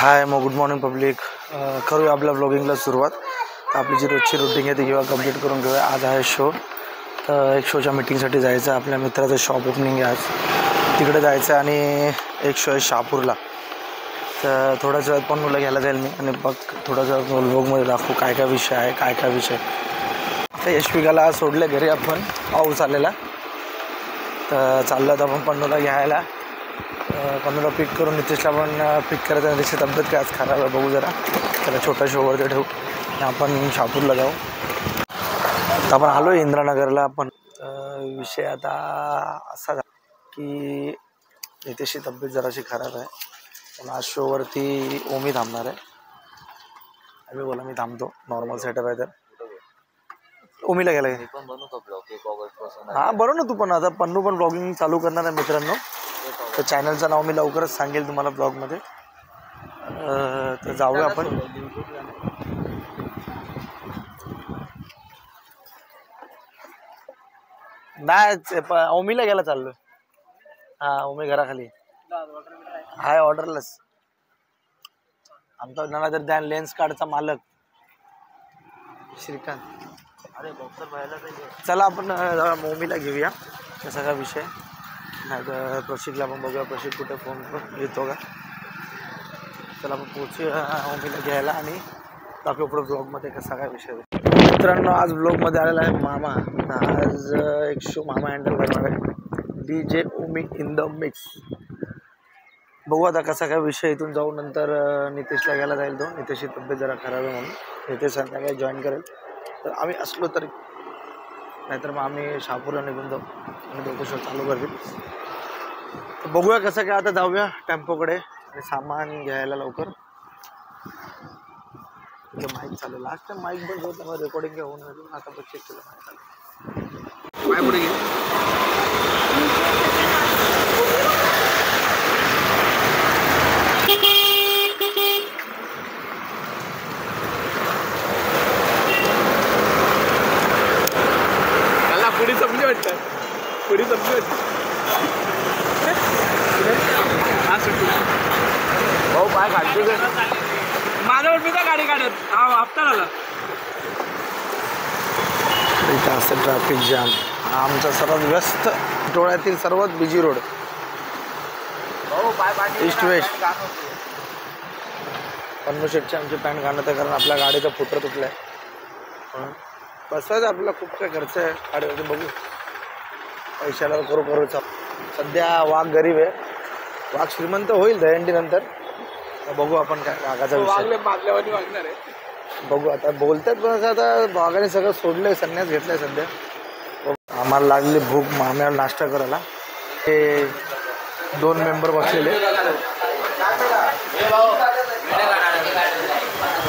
हाय मग good morning public. करूया आपल्या ब्लॉगिंगला सुरुवात. तर आपली जी रोजची रुटीन आहे ती किंवा कंप्लीट करून घेऊया. आज आहे शो, तर एक शोच्या मीटिंगसाठी जायचं आहे. आपल्या मित्राचं शॉप ओपनिंग आहे आज, तिकडे जायचं आणि एक शो आहे शहापूरला. तर थोड्याच वेळात पन्नूला घ्यायला जाईल मी आणि बघ थोड्याच वेळात ब्लॉगमध्ये दाखवू काय काय विषय आहे, काय काय विषय. तर यशविकाला सोडलं घरी आपण, पाऊस आलेला. तर चाललं तर आपण पन्नूला घ्यायला. पन्नूला पिक करून नितेशला पण पिक करायचं. नितेशची तब्येत काय आज खराब आहे, बघू जरा. त्याला छोटा शोवरती ठेवू आणि आपण शहापूरला जाऊ. तर आपण आलो आहे इंद्रानगरला. आपण विषय आता असा की नितेशची तब्येत जराशी खराब आहे. पण आज शोवरती ओमी थांबणार आहे. आम्ही बोला मी थांबतो, नॉर्मल सेटअप आहे. तर ओमीला गेला का? हां बरोबर ना. तू पण आता पन्नू पण ब्लॉगिंग चालू करणार आहे मित्रांनो. तर चॅनलचं नाव मी लवकरच सांगेल तुम्हाला ब्लॉगमध्ये. तर जाऊया आपण. नाही ओमीला गेला चाललोय. हां ओमी घराखाली हाय ऑर्डरलेस. आमचा नळा तर त्या लेन्स कार्डचा मालक श्रीकांत. अरे बॉक्सर पाहायला चला आपण ओमीला घेऊया. कसा काय विषय नाही तर प्रशिकला पण बघूया. प्रशिक कुठे फोन करून येतो का. चला आपण पोचूया ओमीला घ्यायला आणि दाखवू पुढे ब्लॉगमध्ये कसा काय विषय. मित्रांनो आज ब्लॉगमध्ये आलेला आहे मामा. आज एक शो मामा हँडल करणार आहे, DJ Omi in the mix. बघू आता कसा काय विषय. इथून जाऊ नंतर नितेशला घ्यायला जाईल तो. नितेशची तब्येत जरा खराब आहे म्हणून नितेश संध्याकाळी जॉईन करेल. तर आम्ही असलो तरी, नाहीतर मग आम्ही शहापूरला निघून जाऊ आणि दोघं शो चालू करतील. तर बघूया कसं काय. आता जाऊया टेम्पोकडे आणि सामान घ्यायला लवकर. माईक चालू. लास्ट टाइम माईक बंद होता, रेकॉर्डिंग होऊन आता पण चेक केलं माईक चालू. काय पुढे घे पुढे समजी वाटतं. पुढे समजी वाटतं. भाऊ पाय काढते माझ्यावर मी तर गाडी काढत. हा हप्ता झाला. इथं असं ट्रॅफिक जाम. हा आमचा सर्वात व्यस्त आठवड्यातील सर्वात बिझी रोड, ईस्ट वेस्ट. पन्नू शेटची आमची पॅन्ट घालत आहे कारण आपल्या गाडीचा फुटर तुटला आहे. बसायचं आपल्याला खूप काय खर्च आहे गाडीवरती. बघू पैशाला करू. सध्या वाघ गरीब आहे, वाघ श्रीमंत होईल दहीहंडी नंतर. बघू आपण काय वाघाचा विषय बघू. आता बोलतात पण असं आता वाघाने सगळं सोडलंय, संन्यास घेतलाय सध्या. आम्हाला लागली भूक माम्यावर नाश्ता करायला. हे 2 मेंबर बसलेले.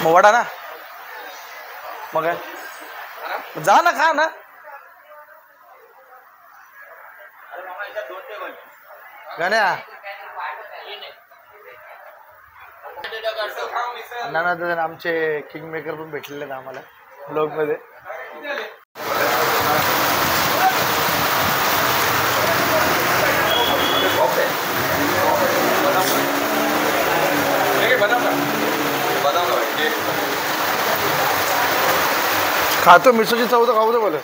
मग वडा ना, मग काय जा ना, खा ना. गण्या ना आमचे किंग मेकर पण भेटलेले आहेत आम्हाला ब्लॉग मध्ये. खातो मिसळची चव तर खाऊ दे बोल.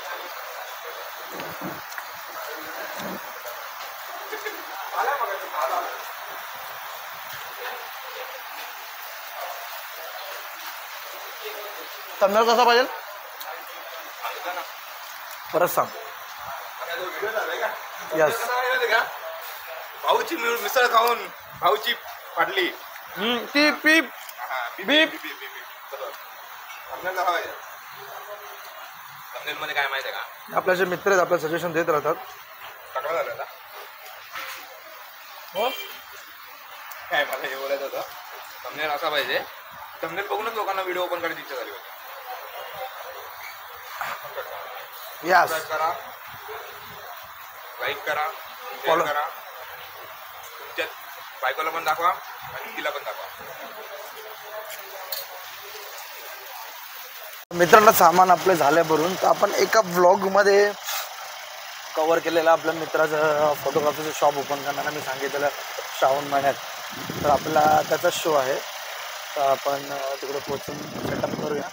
तंदूर कसा पाहिजे परत सांग. यस भाऊची मिसळ खाऊन भाऊची फाडली ती पीप बीप. मध्ये काय माहिती आहे का, आपल्या जे मित्र आहेत आपल्याला सजेशन देत राहतात. सगळं झालं हो काय मला हे बोलायचं होतं. थंबनेल असा पाहिजे, थंबनेल बघूनच लोकांना व्हिडिओ ओपन करायची इच्छा झाली होती. यस करा, लाईक करा, फॉलो करा. तुमच्या बायकोला पण दाखवा आणि तिला पण दाखवा. मित्रांनो सामान आपले झाले भरून. तर आपण एका ब्लॉगमध्ये कवर केलेला आपल्या मित्राचं फोटोग्राफीचं शॉप ओपन करताना मी सांगितलेलं श्रावण महिन्यात. तर आपला त्याचा शो आहे. तर आपण तिकडे पोचून सेटअप करूया.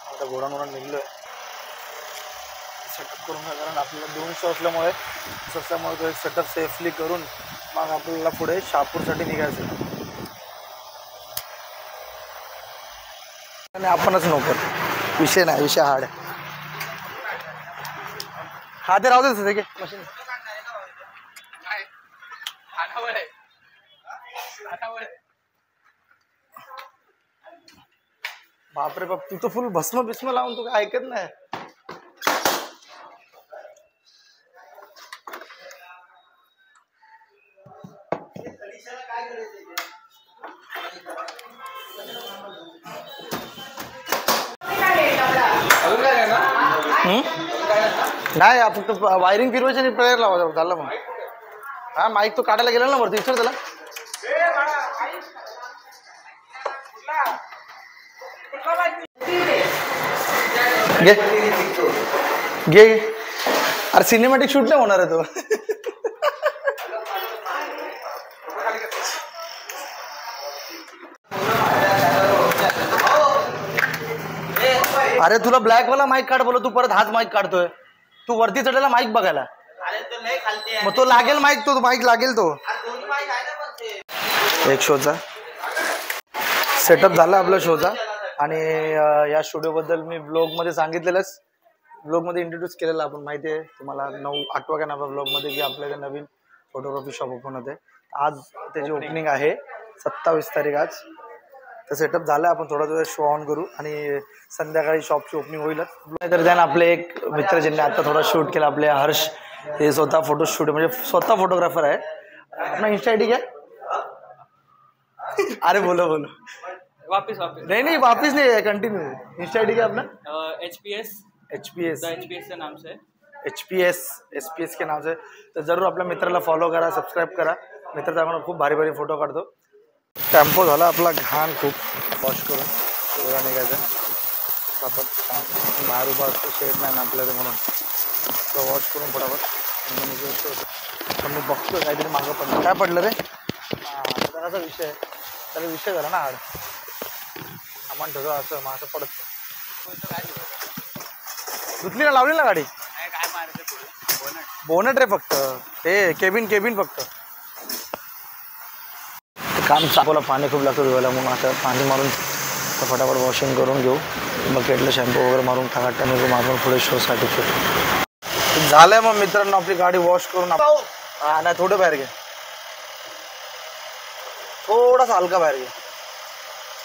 आता घोडा निघलो आहे सेटअप करून, कारण आपल्याला 2 शो असल्यामुळे तो एक सेटअप सेफली करून मग आपल्याला पुढे शहापूरसाठी निघायचं. आणि आपणच नोकर, विषय नाही, विषय हार्ड आहे. हा ते राहू दे की मशीन. बापरे बाप, तू तर फुल भस्म बिस्म लावून तू काय ऐकत नाही. नाही फक्त वायरिंग फिरवायची आणि प्लेअर लावायचं झालं मग. हा माईक तो काढायला गेला ना वरती, विचार त्याला. घे घे, अरे सिनेमॅटिक शूट नाही होणार आहे तो. अरे तुला ब्लॅक वाला माईक काढ बोलो, तू परत हाच माईक काढतोय. तू वरती चढायला माईक बघायला, मग तो लागेल माईक, तो माईक लागेल. तो एक शोचा सेटअप झाला आपल्या शोचा. आणि या स्टुडिओबद्दल मी ब्लॉगमध्ये सांगितलेलंच, ब्लॉगमध्ये इंट्रोड्यूस केलेलं आपण, माहिती आहे तुम्हाला. 8 का 9 ब्लॉगमध्ये की आपल्याला नवीन फोटोग्राफी शॉप ओपन होते. आज त्याची ओपनिंग आहे 27 तारीख आज. तर सेटअप झालं, आपण थोडा वेळ शो ऑन करू आणि संध्याकाळी शॉपची ओपनिंग होईलच. तर त्यानं आपले एक मित्र ज्यांनी आता थोडा शूट केला, आपले हर्ष, हे स्वतः फोटो शूट म्हणजे स्वतः फोटोग्राफर आहे. अपना इंस्टा आईडी क्या है? अरे बोलो वापस नहीं वापस नहीं है, कंटिन्यू. इंस्टा आईडी क्या अपना? HPS के नाम से. HPS के नाम से. तर जरूर आपल्या मित्राला फॉलो करा, सबस्क्राईब करा. मित्र चांगला खूप भारी भारी फोटो काढतो. टेम्पो झाला आपला घाण खूप, वॉश करून वेगळा निघायचा. बाहेर उभा असतो, शेड नाही ना आपल्याला, म्हणून तो वॉश करून फटाफट मी बघतो काहीतरी मागं पडलं. काय पडलं रे? हां, असा विषय, त्याला विषय झाला ना हाड. सामान ठेवतो असं, मग असं पडतं. धुतली ना, लावली ना गाडी? बोनट रे फक्त, हे केबिन फक्त. काम चांगलं, पाणी खूप लागतं धुवायला, मग आता पाणी मारून फटाफट वॉशिंग करून घेऊ. बकेटला शॅम्पू वगैरे मारून मारून पुढे शोसाठी झालंय. मग मित्रांनो आपली गाडी वॉश करून हा नाही, थोडं बाहेर घे, थोडासा हलका बाहेर घे,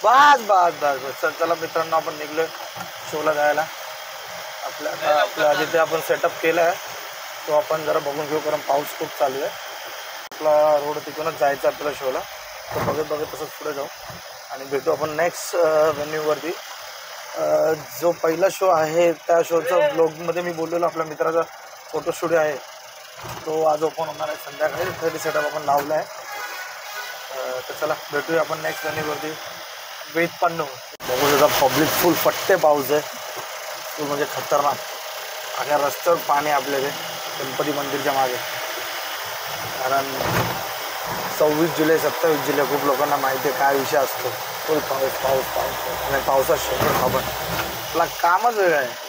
बस. चला मित्रांनो, आपण निघलोय शोला जायला. आपल्या जिथे आपण सेटअप केला आहे तो आपण जरा बघून घेऊ, कारण पाऊस खूप चालू आहे. आपला रोड तिथूनच जायचं आपल्याला शोला. तर बघत तसंच पुढे जाऊ आणि भेटू आपण नेक्स्ट व्हेन्यूवरती. जो पहिला शो आहे त्या शोचा ब्लॉगमध्ये मी बोललेलो, आपल्या मित्राचा फोटो स्टुडिओ आहे तो आज ओपन होणार आहे संध्याकाळी. तरी सेटअप आपण लावला आहे. तर चला भेटूया आपण नेक्स्ट व्हेन्यूवरती. वेट पण बघू शकता, पब्लिक फुल फट्टे पाऊस आहे, फुल म्हणजे खतरनाक. अख्या रस्त्यावर पाणी आपल्याकडे गणपती मंदिरच्या मागे. कारण 26 जुलै 27 जुलै खूप लोकांना माहिती आहे काय विषय असतो. फुल पाऊस आणि पावसात शोधून आपण आपला कामच वेगळं आहे.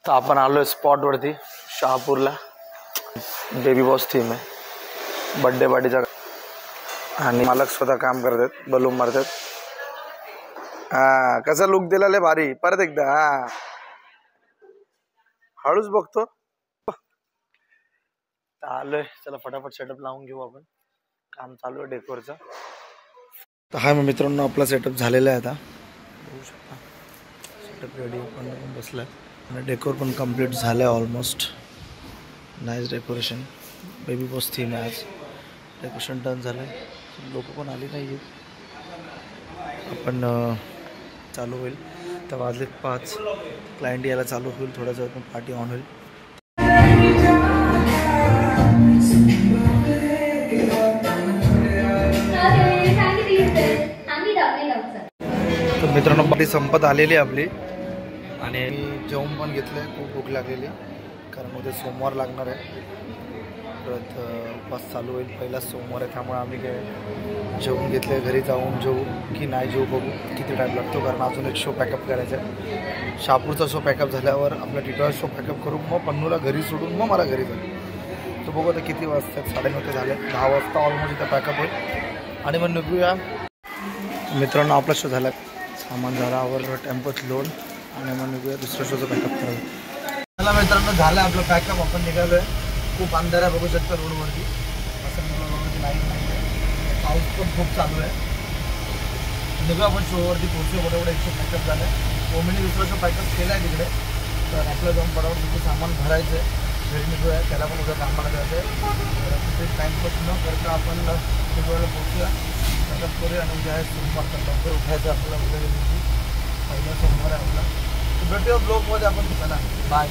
तर आपण आलोय स्पॉटवरती शहापूरला. बेबी बॉस थीम आहे, बड्डे पार्टीचा, आणि मालक स्वतः काम करतात, बलून मारतात. हा कसा लुक दिला लय भारी. परत एकदा हा हळूच बघतो. आलोय, चला फटाफट सेटअप लावून घेऊ आपण. काम चालू आहे डेकोरचं. तर हाय मग मित्रांनो, आपला सेटअप झालेला आहे आता. बघू शकता सेटअप रेडी पण बसला आहे आणि डेकोर पण कम्प्लीट झालं आहे almost. Nice decoration. Baby boss theme आहे आज. डेकोरेशन डन झालं आहे. लोक पण आली नाही आहेत. आपण चालू होईल तर वाजले 5. क्लायंट यायला चालू होईल, थोड्याच पण पार्टी ऑन होईल. पार्टी संपत आलेली आहे आपली आणि जेवण पण घेतलं. खूप भूक लागलेली कारण उद्या सोमवार लागणार आहे. परत उपास चालू होईल. पहिला सोमवार आहे त्यामुळे आम्ही काय जेवून घेतले. घरी जाऊन जेवू की नाही जेवू बघू किती टाईम लागतो कारण अजून एक शो पॅकअप करायचा आहे. शहापूरचा शो पॅकअप झाल्यावर आपला टिटवाळा शो पॅकअप करू मग पन्नूला घरी सोडून मग मला घरी जाऊ. तो बघू आता किती वाजतात. 9:30 झाले. 10 वाजता ऑलमोस्ट इथं पॅकअप होईल आणि मग निघूया. मित्रांनो आपला शो झाला. सामान झाला आवर टेम्पोत लोड आणि मग निघूया दुसऱ्या शोचं पॅकअप करायला. मला मित्रांनो झालं आपलं पॅकअप. आपण निघालो आहे. खूप अंधार आहे बघू शकता रोडवरती. असं निघालो नाही पाऊस पण खूप चालू आहे. निघू आपण शोवरती पोहोचू. बरोबर एक शो पॅकअप झालं आहे. ओमिनी दुसरा शो पॅकअप केला आहे तिकडे. तर आपलं जाऊन बरोबर तिथे सामान भरायचं आहे. घरी निघूया. त्याला पण उद्या कामाला जायचं आहे. तिथे टाईमपास न करता आपण निघायला पोहोचूया. पॅकअप करूया आणि उद्या आहे सोमवार. तर लवकर उठायचं आपल्याला. उद्या पहिला सोमवार आहे आपला. भेटूया ब्लॉगमध्ये आपण. चला बाय.